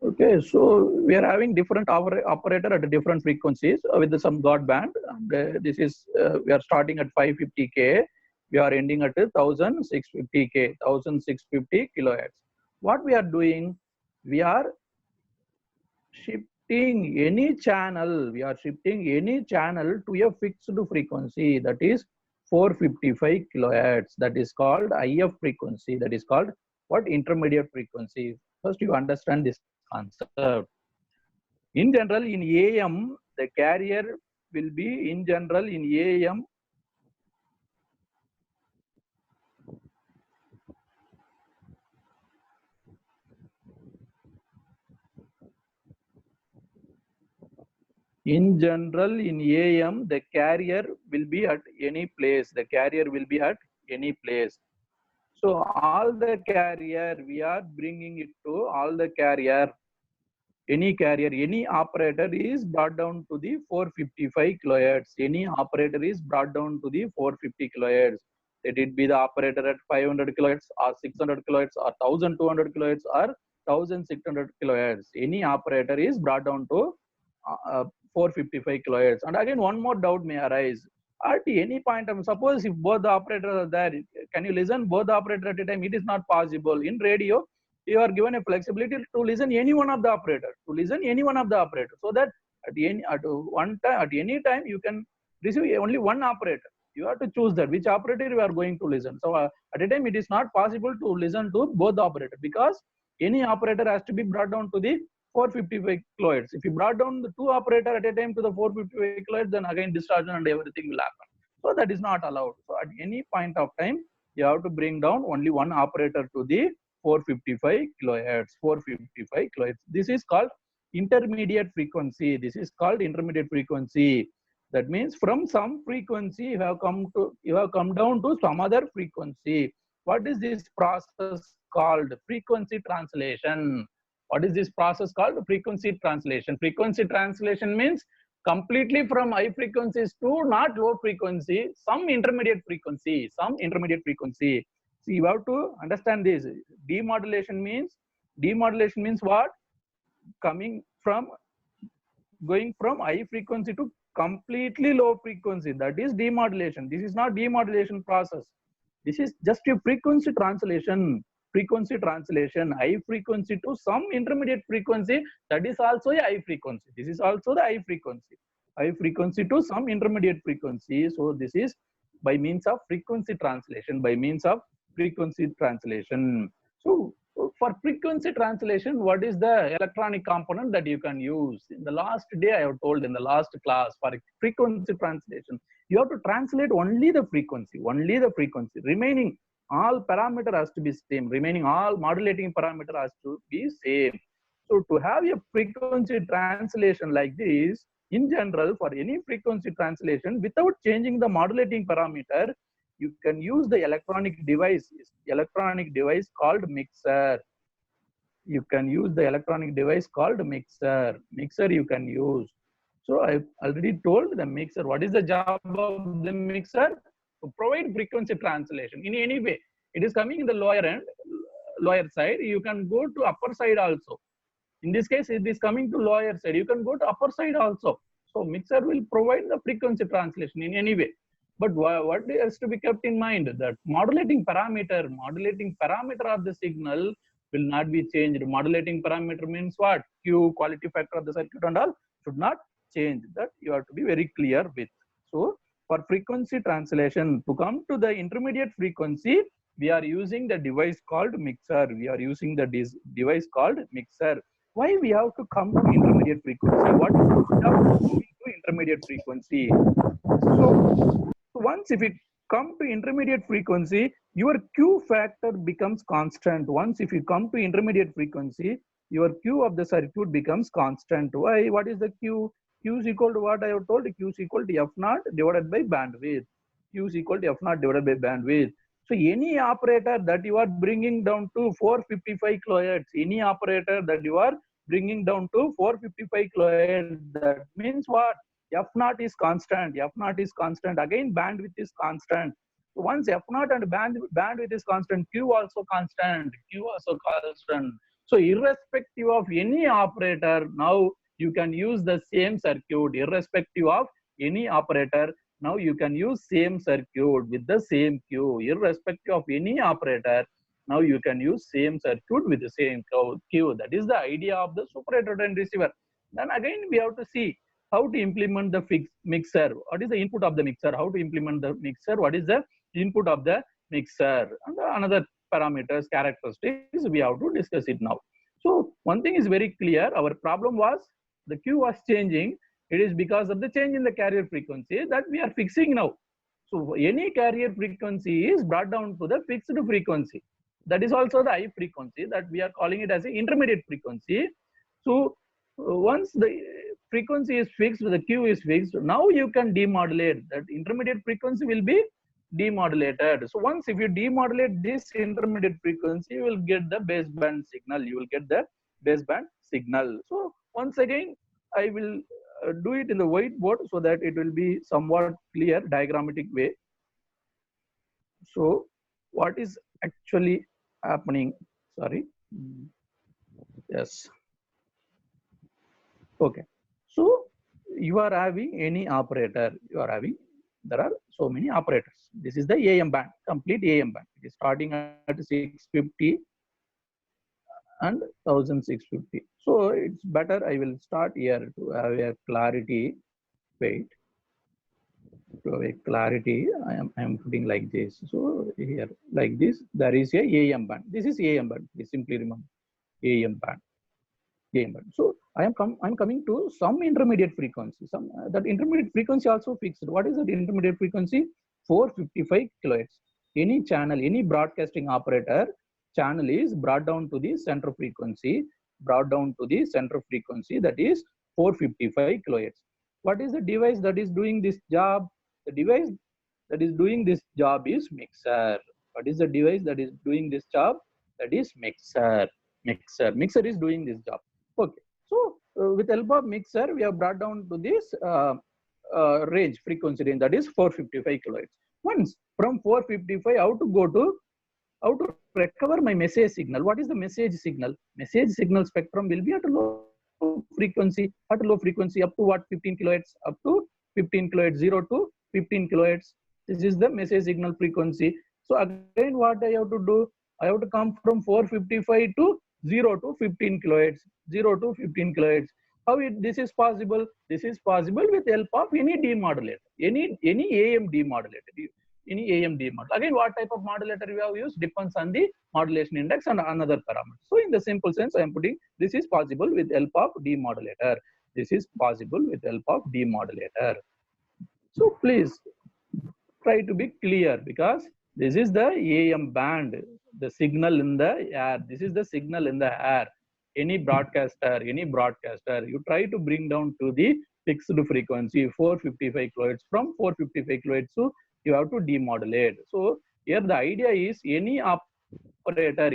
Okay, so we are having different operator at different frequencies with some God band. And, this is we are starting at 550K. We are ending at 1650K, 1650 kilohertz. What we are doing, we are shifting any channel. We are shifting any channel to a fixed frequency, that is 455 kilohertz. That is called IF frequency. That is called what? Intermediate frequency. First, you understand this concept. In general, in AM, the carrier will be in general in AM. In general, in AM, the carrier will be at any place. The carrier will be at any place. So all the carrier, we are bringing it to all the carrier. Any carrier, any operator is brought down to the 455 kilohertz. Any operator is brought down to the 450 kilohertz. Let it be the operator at 500 kilohertz or 600 kilohertz or 1200 kilohertz or 1600 kilohertz. Any operator is brought down to 455 kilohertz. And again, one more doubt may arise. At any point, suppose if both the operators are there, can you listen both the operators at a time? It is not possible. In radio, you are given a flexibility to listen any one of the operator, so that at any time you can receive only one operator. You have to choose that which operator you are going to listen. So at a time it is not possible to listen to both the operator, because any operator has to be brought down to the 455 kilohertz. If you brought down the two operator at a time to the 455 kilohertz, then again distortion and everything will happen. So that is not allowed. So at any point of time, you have to bring down only one operator to the 455 kilohertz. 455 kilohertz. This is called intermediate frequency. This is called intermediate frequency. That means from some frequency you have come down to some other frequency. What is this process called? Frequency translation. What is this process called? Frequency translation. Frequency translation means completely from high frequencies to not low frequency, some intermediate frequency. See, you have to understand this. Demodulation means what? Going from high frequency to completely low frequency. That is demodulation. This is not demodulation process. This is just a frequency translation. High frequency to some intermediate frequency, that is also a high frequency. This is also the high frequency. High frequency to some intermediate frequency. So this is by means of frequency translation. So for frequency translation, what is the electronic component that you can use? In the last day, I have told in the last class, for frequency translation, you have to translate only the frequency. Remaining all parameter has to be same. Remaining all modulating parameter has to be same. So to have a frequency translation like this, in general, for any frequency translation, without changing the modulating parameter, you can use the electronic device called mixer. You can use the electronic device called mixer. You can use. So I already told the mixer. What is the job of the mixer? To provide frequency translation in any way. It is coming in the lower side. You can go to upper side also. In this case, it is coming to lower side. You can go to upper side also. So mixer will provide the frequency translation in any way. But what has to be kept in mind, that modulating parameter of the signal will not be changed. Modulating parameter means what? Q, quality factor of the circuit and all should not change. That you have to be very clear with. So for frequency translation, to come to the intermediate frequency, we are using the device called mixer. Device called mixer. Why we have to come to intermediate frequency? What is the point of coming to intermediate frequency? So once if it come to intermediate frequency, your Q factor becomes constant. Once if you come to intermediate frequency, your Q of the circuit becomes constant. Why? What is the Q? Q is equal to what I have told? Q is equal to F naught divided by bandwidth. So any operator that you are bringing down to 455 kilohertz, that means what? F naught is constant. F naught is constant. Again, bandwidth is constant. So once F naught and bandwidth is constant, Q also constant. Q also constant. So irrespective of any operator, now you can use the same circuit. Irrespective of any operator, now you can use same circuit with the same Q. Irrespective of any operator, now you can use same circuit with the same Q. That is the idea of the separator and receiver. Then again, we have to see how to implement the mixer. What is the input of the mixer? How to implement the mixer? What is the input of the mixer? And another parameters, characteristics, we have to discuss it now. So one thing is very clear. Our problem was the Q was changing. It is because of the change in the carrier frequency that we are fixing now. So any carrier frequency is brought down to the fixed frequency. That is also the I frequency that we are calling it as an intermediate frequency. So once the frequency is fixed, the Q is fixed, now you can demodulate. That intermediate frequency will be demodulated. So once if you demodulate this intermediate frequency, you will get the baseband signal. You will get the baseband signal. So once again, I will do it in the whiteboard so that it will be somewhat clear, diagrammatic way. So what is actually happening? Sorry. Yes. Okay. So you are having any operator. You are having, there are so many operators. This is the AM band, complete AM band. It is starting at 650 and 1650. So it's better I will start here to have a clarity. Wait. To have a clarity, I am putting like this. So here, like this, there is a AM band. This is AM band. Please simply remember AM band. AM band. So I'm coming to some intermediate frequency. Some that intermediate frequency also fixed. What is that intermediate frequency? 455 kilohertz. Any channel, any broadcasting operator channel is brought down to the center frequency. Brought down to the center frequency, that is 455 kilohertz. What is the device that is doing this job? The device that is doing this job is mixer. What is the device that is doing this job? That is mixer. Mixer is doing this job. Okay. So with help of mixer, we have brought down to this range, frequency range, that is 455 kilohertz. Once from 455, how to recover my message signal? What is the message signal? Message signal spectrum will be at a low frequency. At a low frequency, up to what? 15 kilohertz. Up to 15 kilohertz. 0 to 15 kilohertz. This is the message signal frequency. So again, what I have to do? I have to come from 455 to 0 to 15 kilohertz. 0 to 15 kilohertz. How this is possible? This is possible with help of any demodulator, any AM demodulator. Any AM demodulator. Again, what type of modulator we have used depends on the modulation index and another parameter. So in the simple sense, I am putting this is possible with help of demodulator. This is possible with help of demodulator. So please try to be clear, because this is the AM band, the signal in the air. This is the signal in the air. Any broadcaster, you try to bring down to the fixed frequency 455 kilohertz. From 455 kilohertz to you have to demodulate. So here the idea is any operator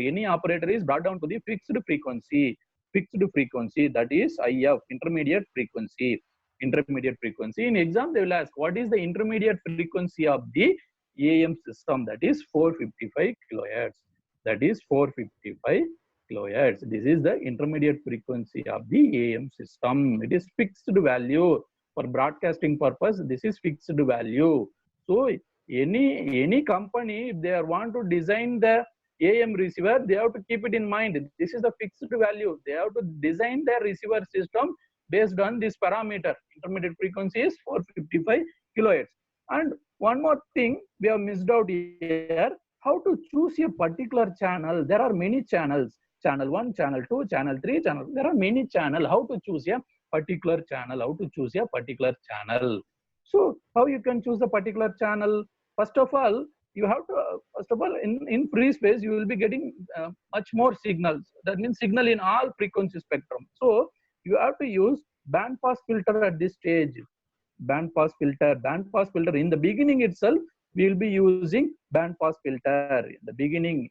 is brought down to the fixed frequency, that is IF, intermediate frequency. In exam they will ask, what is the intermediate frequency of the AM system? That is 455 kilohertz. That is 455 kilohertz. This is the intermediate frequency of the AM system. It is fixed value for broadcasting purpose. This is fixed value. So any company, if they want to design the AM receiver, they have to keep it in mind. This is the fixed value. They have to design their receiver system based on this parameter. Intermediate frequency is 455 kilohertz. And one more thing we have missed out here, how to choose a particular channel. There are many channels. Channel 1, channel 2, channel 3, channel. There are many channels. How to choose a particular channel? So how you can choose a particular channel? First of all, you have to, in free space, you will be getting much more signals. That means signal in all frequency spectrum. So you have to use band pass filter at this stage. Band pass filter. In the beginning itself, we will be using band pass filter. In the beginning,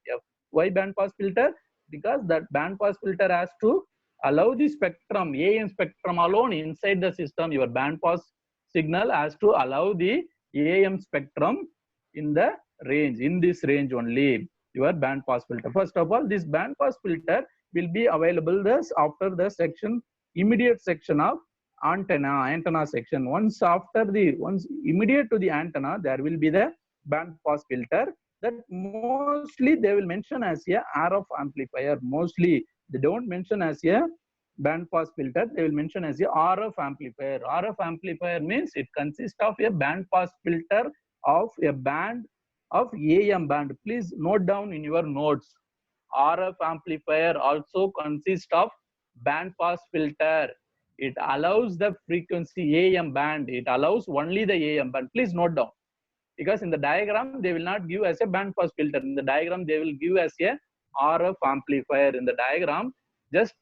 why band pass filter? Because that band pass filter has to allow the spectrum, AM spectrum alone inside the system. Your band pass signal has to allow the AM spectrum in the range, in this range only, your band pass filter. First of all, this band pass filter will be available this after the section, immediate section of antenna section. Once immediate to the antenna, there will be the band pass filter that mostly they will mention as a RF amplifier. Mostly they don't mention as a band pass filter, they will mention as a RF amplifier. RF amplifier means it consists of a band pass filter of a band of AM band. Please note down in your notes. RF amplifier also consists of band pass filter. It allows the frequency AM band. It allows only the AM band. Please note down. Because in the diagram, they will not give as a band pass filter. In the diagram, they will give as a RF amplifier. In the diagram, just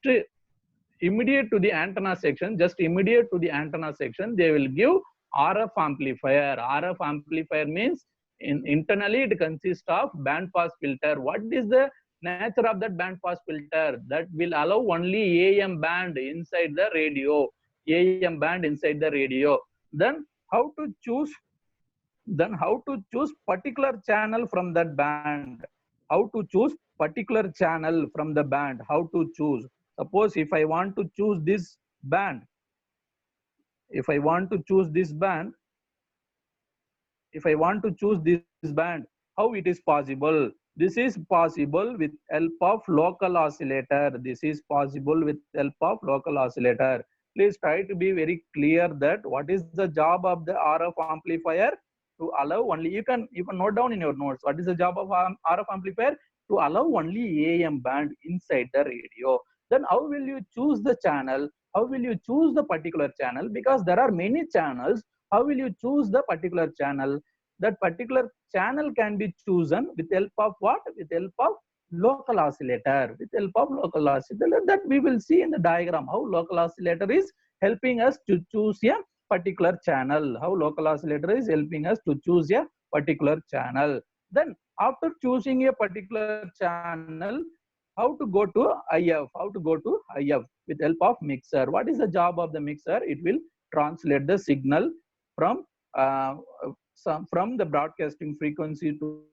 immediate to the antenna section, they will give RF amplifier. RF amplifier means internally it consists of band pass filter. What is the nature of that band pass filter? That will allow only AM band inside the radio. AM band inside the radio. Then how to choose particular channel from that band? How to choose particular channel from the band? How to choose? Suppose if I want to choose this band, how it is possible? This is possible with help of local oscillator. Please try to be very clear that what is the job of the RF amplifier? To allow only, you can note down in your notes, what is the job of RF amplifier? To allow only AM band inside the radio. Then how will you choose the channel? How will you choose the particular channel? Because there are many channels. How will you choose the particular channel? That particular channel can be chosen with help of what? With help of local oscillator. That we will see in the diagram, how local oscillator is helping us to choose a particular channel. Then after choosing a particular channel, how to go to IF? With help of mixer. What is the job of the mixer? It will translate the signal from the broadcasting frequency to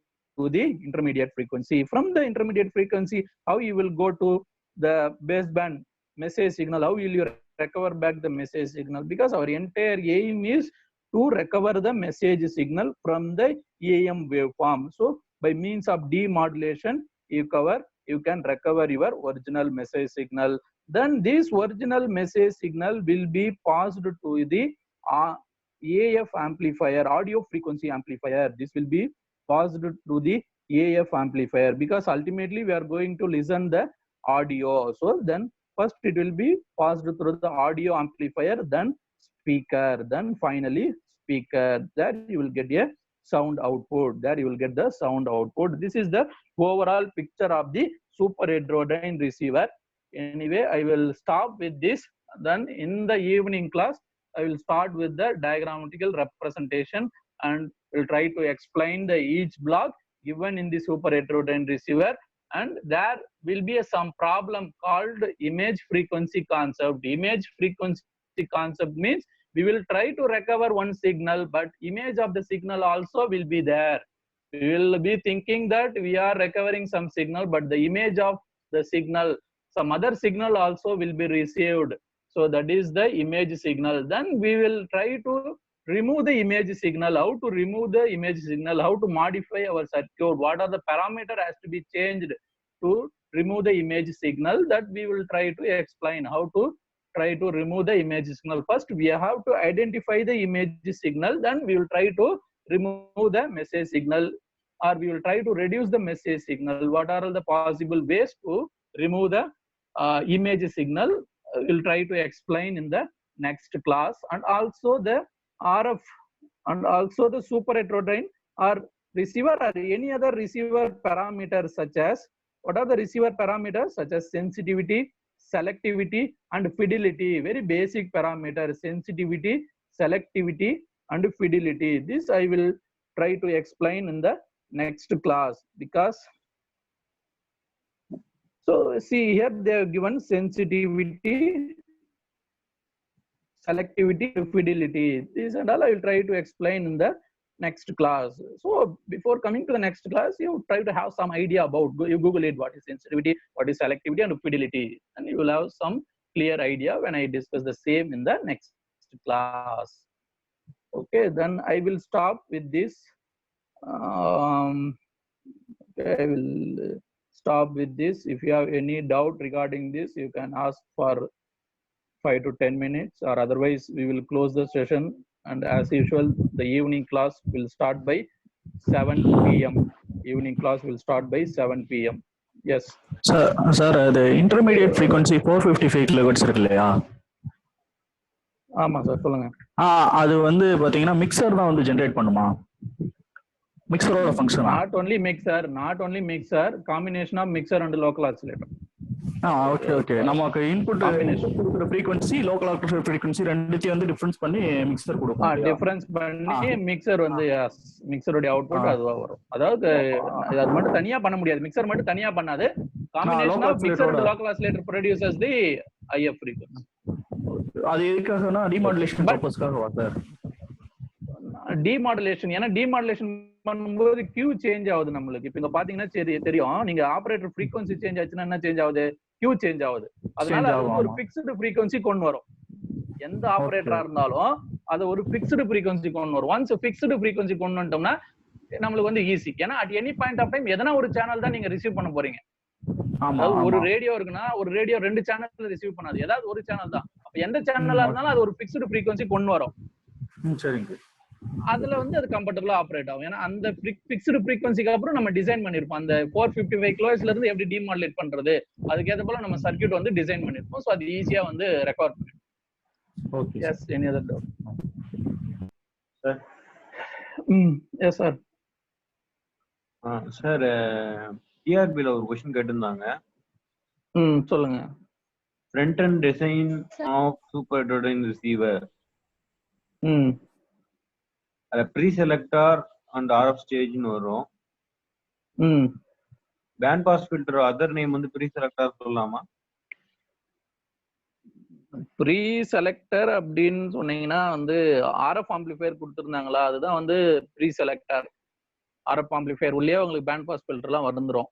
the intermediate frequency. From the intermediate frequency, how you will go to the baseband message signal? How will you recover back the message signal? Because our entire aim is to recover the message signal from the AM waveform. So by means of demodulation, you can recover your original message signal. Then this original message signal will be passed to the AF amplifier, audio frequency amplifier. This will be passed to the AF amplifier, because ultimately we are going to listen the audio. So then first it will be passed through the audio amplifier, then speaker, then finally speaker. There you will get a sound output. This is the overall picture of the super heterodyne receiver. Anyway, I will stop with this. Then in the evening class, I will start with the diagrammatical representation and will try to explain each block given in the super heterodyne receiver. And there will be some problem called image frequency concept. Image frequency concept means we will try to recover one signal, but image of the signal also will be there. We will be thinking that we are recovering some signal, but the image of the signal, some other signal also will be received. So that is the image signal. Then we will try to remove the image signal. How to remove the image signal? How to modify our circuit? What are the parameters has to be changed to remove the image signal? That we will try to explain. How to try to remove the image signal? First, we have to identify the image signal. Then we will try to remove the message signal, or we will try to reduce the message signal. What are all the possible ways to remove the image signal? We'll try to explain in the next class. And also the RF and also the super heterodyne or receiver or any other receiver parameters, such as, what are the receiver parameters? Such as sensitivity, selectivity and fidelity. Very basic parameters: sensitivity, selectivity and fidelity. This I will try to explain in the next class. Because so see here they have given sensitivity, selectivity, fidelity. These and all I will try to explain in the next class. So before coming to the next class, you try to have some idea about, you Google it, what is sensitivity, what is selectivity and fidelity, and you will have some clear idea when I discuss the same in the next class. Okay, then I will stop with this. Okay, I will stop with this. If you have any doubt regarding this, you can ask for 5 to 10 minutes, or otherwise we will close the session. And as usual, the evening class will start by 7 p.m. Evening class will start by 7 p.m. Yes. Sir, the intermediate frequency 455 kilohertz இருக்கு இல்லையா? ஆமா sir, சொல்லுங்க. அது வந்து பாத்தீங்கன்னா mixer தான் வந்து generate பண்ணுமா? மிக்சரோட ஃபங்க்ஷனா? Not only mixer, combination of mixer and local oscillator. Okay. நமக்கு இன்புட் கொடுக்குற frequency லோக்கல் ஆசிலேட்டர் frequency ரெண்டுத்தையும் வந்து டிஃபரன்ஸ் பண்ணி மிக்சர் கொடுக்கும். டிஃபரன்ஸ் பண்ணி மிக்சர் வந்து மிக்சரோட அவுட்புட் அதுவா வரும். அதாவது அது மட்டும் தனியா பண்ண முடியாது, மிக்சர் மட்டும் தனியா பண்ணாது. Combination of mixer and local oscillator producers the IF frequency. அது எதுக்காகனா டிமாடுலேஷன் பர்பஸ்க்காக வா சார்? டிமாடுலேஷன், ஏன்னா டிமாடுலேஷன் பண்ணும்போது Q சேஞ்ச் ஆகுது நம்மளுக்கு. இப்ப இங்க பாத்தீங்கன்னா தெரியும், நீங்க ஆபரேட்டர் frequency சேஞ்ச் ஆச்சுன்னா என்ன சேஞ்ச் ஆகுது? Q சேஞ்ச் ஆகுது. அதனால ஒரு பிக்ஸ்டு frequency கொண்டு வரும். எந்த ஆபரேட்டரா இருந்தாலும் அது ஒரு பிக்ஸ்டு frequency கொண்டு வரும். ஒன்ஸ் பிக்ஸ்டு frequency கொண்டு வந்துட்டோம்னா நம்மளுக்கு வந்து ஈஸி. ஏன்னா at any point of time எதனா ஒரு சேனல் தான் நீங்க ரிசீவ் பண்ண போறீங்க. ஒரு ரேடியோ இருக்குன்னா ஒரு ரேடியோ 2 சேனல் ரிசீவ் பண்ணாது, ஏதாவது ஒரு சேனல் தான். அப்ப எந்த சேனலா இருந்தாலும் அது ஒரு பிக்ஸ்டு frequency கொண்டு வரும். சரிங்க. அதுல வந்து அது கம்ஃபர்டபிளா ஆப்ரேட் ஆகும். ஏன்னா அந்த பிக்ஸ்டு frequencyக்கு அப்புறம் நம்ம டிசைன் பண்ணிருப்போம். அந்த 455 கிலோஹெர்ட்ஸ்ல இருந்து எப்படி டிமாடுலேட் பண்றது, அதுக்கேற்ற போல நம்ம சர்க்யூட் வந்து டிசைன் பண்ணிருப்போம். சோ அது ஈஸியா வந்து ரெக்கார்ட் பண்ணிருப்போம். Okay. Yes, any other doubt sir? Yes sir. Sir, டிஆர்பில ஒரு क्वेश्चन கேட்டிருந்தாங்க. சொல்லுங்க. Front and design of super heterodyne receiver, அத ப்ரீ செலக்டார் அண்ட் RF ஸ்டேஜ்னு வரும். Band pass filter other name வந்து ப்ரீ செலக்டார் சொல்லலாமா? ப்ரீ செலக்டர் அப்படின்னு சொன்னீங்கன்னா வந்து RF ஆம்பிளிஃபையர் கொடுத்துருந்தாங்களா, அதுதான் வந்து ப்ரீ செலக்டர். RF ஆம்பிளிஃபையர் உள்ளே உங்களுக்கு பேண்ட் பாஸ் ஃபில்டர்லாம் வந்துரும்.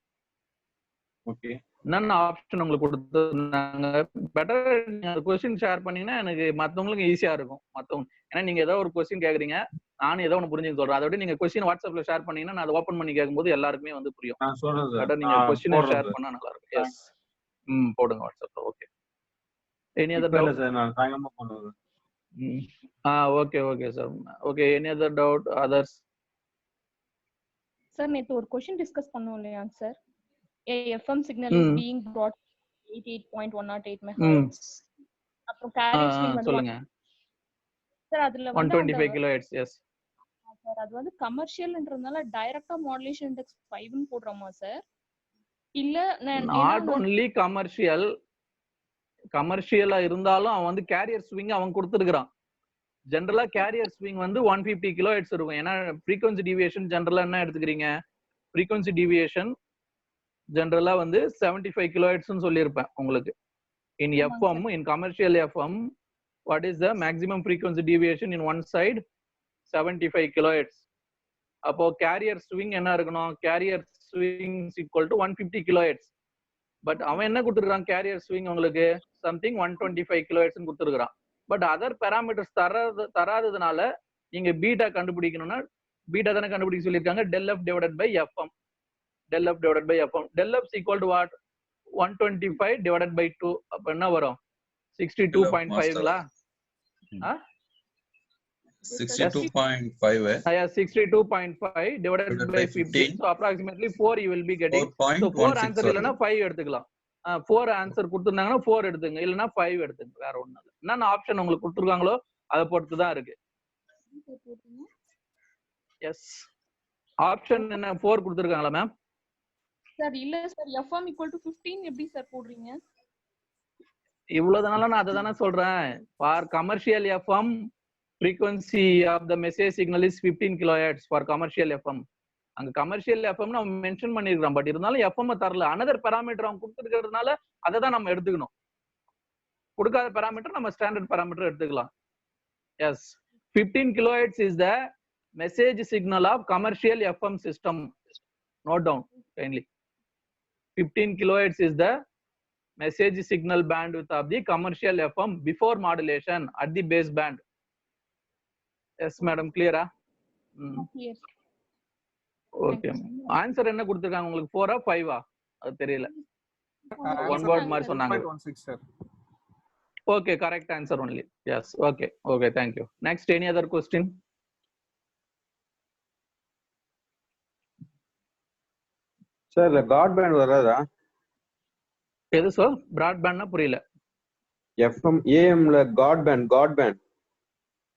ஓகே. என்னென்ன ஆப்ஷன் உங்களுக்கு கொடுத்துருந்தாங்க? பெட்டர் நீங்க கொஸ்டின் ஷேர் பண்ணீங்கன்னா எனக்கு மற்றவங்களுக்கு ஈஸியா இருக்கும். மற்றவங்க, ஏன்னா நீங்க ஏதோ ஒரு கொஸ்டின் கேக்குறீங்க, நானும் ஏதோ ஒன்று புரிஞ்சுக்க சொல்றேன். அதை விட நீங்க கொஸ்டின் வாட்ஸ்அப்ல ஷேர் பண்ணீங்கன்னா நான் அதை ஓப்பன் பண்ணி கேட்கும்போது எல்லாருக்குமே வந்து புரியும். நான் சொல்றேன் சார். பெட்டர் நீங்க கொஸ்டினை ஷேர் பண்ணா நல்லா இருக்கும். எஸ், போடுங்க வாட்ஸ்அப்ல. Okay. Any other doubt sir? நான் சாயங்காலமா பண்ணுவேன். Okay sir. Okay, any other doubt others? Sir, நேத்து ஒரு क्वेश्चन டிஸ்கஸ் பண்ணோம் இல்லையா sir? FM signal is being brought 88.108 megahertz. அப்புறம் கேரியர் ஸ்விங் வந்து சொல்லுங்க சார், அதுல வந்து 125 கிலோஹெர்ட்ஸ். எஸ் சார், அது வந்து கமர்ஷியல்ன்றதுனால டைரக்டா மாடுலேஷன் இண்டெக்ஸ் 5 ன்னு போடுறோமா சார்? இல்ல நாட் ஒன்லி கமர்ஷியலா இருந்தாலும் அவன் வந்து கேரியர் ஸ்விங் அவன் கொடுத்துருக்கான். ஜெனரலா கேரியர் ஸ்விங் வந்து 150 கிலோஹெர்ட்ஸ் இருக்கும். ஏன்னா ஃப்ரீக்வன்சி டிவியேஷன் ஜெனரலா என்ன எடுத்துக்கிறீங்க? ஃப்ரீக்வன்சி டிவியேஷன் ஜெனரலா வந்து 75 கிலோஹெர்ட்ஸ்னு சொல்லியிருப்பேன் உங்களுக்கு. In FM, in commercial FM, what is the maximum frequency deviation in one side? 75 kilohertz. அப்போ கேரியர் ஸ்விங் என்ன இருக்கணும்? Carrier swing equal to 150 kilohertz. But அவன் என்ன கொடுத்துருக்கான்? கேரியர் ஸ்விங் உங்களுக்கு சம்திங் 125 கிலோஹெர்ட்ஸ் கொடுத்துருக்கான். பட் அதர் பேராமீட்டர்ஸ் தராததுனால நீங்க பீட்டா கண்டுபிடிக்கணும்னா, பீட்டா தானே கண்டுபிடிக்க சொல்லியிருக்காங்க, del f divided by FM. del f divided by FM. del f is equal to what? 125 divided by 2. அப்ப என்ன வரும்? 62.5ங்களா? 62.5. 62.5 divided by 15. So approximately 4 you will be getting. So 4 answer இல்லனா 5 எடுத்துக்கலாம். 4 ஆன்சர் கொடுத்திருந்தாங்கன்னா 4 எடுத்துங்க, இல்லனா 5 எடுத்துங்க. வேற ஒண்ணும் இல்ல. என்னென்ன ஆப்ஷன் உங்களுக்கு கொடுத்துருக்காங்களோ அதை பொறுத்து தான் இருக்கு. எஸ், ஆப்ஷன் என்ன 4 கொடுத்துருக்காங்களா மேம்? சார் இல்ல சார், FM equal to 15 எப்படி சார் போடுறீங்க? இவ்வளவுதானால நான் அதை தானே சொல்றேன். For commercial FM frequency of the message signal is 15 kilohertz for commercial FM. அங்க கமர்ஷியல் FM நம்ம மென்ஷன் பண்ணிருக்கோம். பட் இருந்தாலும் FM தரல. another parameter அவன் கொடுத்துருக்கிறதுனால அதை தான் நம்ம எடுத்துக்கணும். கொடுக்காத பாராமீட்டர் நம்ம ஸ்டாண்டர்ட் பாராமீட்டர் எடுத்துக்கலாம். Yes, 15 kilohertz is the message signal of commercial FM system. Note down kindly. 15 kilohertz is the message signal bandwidth of the commercial FM before modulation at the base band. Yes, madam, clear? Clear. Okay. Answer என்ன கொடுத்திருக்காங்க உங்களுக்கு 4 ஆ 5 ஆ அது தெரியல. One word மாதிரி சொன்னாங்க. 2.16 sir. Okay, correct answer only. Yes, okay. Okay, thank you. Next, any other question? Sir, broadband வரதா? எது sir? Broadband னா புரியல. FM AM ல broadband.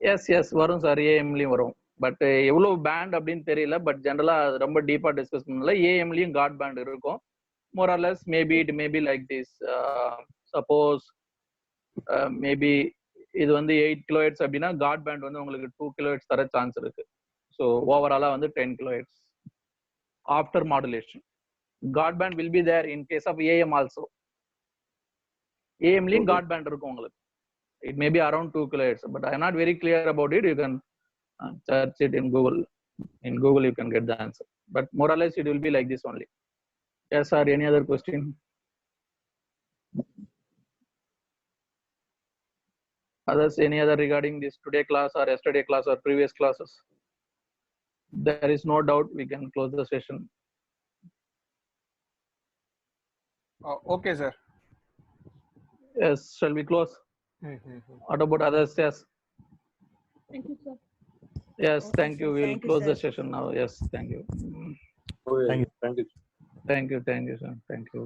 Yes, வரும் சார், AM லயும் வரும். பட் எவ்வளவு பேண்ட் அப்படின்னு தெரியல, பட் ஜெனரலா ரொம்ப டீப்பா டிஸ்கஸ் பண்ணல. AM லயும் காட் பேண்ட் இருக்கும். More or less, maybe it may be like this. Suppose maybe இது வந்து 8 kilohertz அப்படின்னா காட் பேண்ட் வந்து உங்களுக்கு 2 kilohertz தர சான்ஸ் இருக்கு. ஸோ ஓவராலா வந்து 10 kilohertz after modulation. God band will be there in case of AM also. AM link God band இருக்கும் உங்களுக்கு. It may be around 2 kilohertz, but I am not very clear about it. You can search it in Google. In Google you can get the answer. But more or less it will be like this only. Yes sir, any other question? Others, any other regarding this today class or yesterday class or previous classes? There is no doubt, we can close the session. Okay sir. Yes, shall we close? What about others? Yes. Thank you, sir. Yes, Okay, thank you. sir. We'll Thank you, close the sir. session now. Yes, thank you. Thank you. Thank you, sir. Thank you.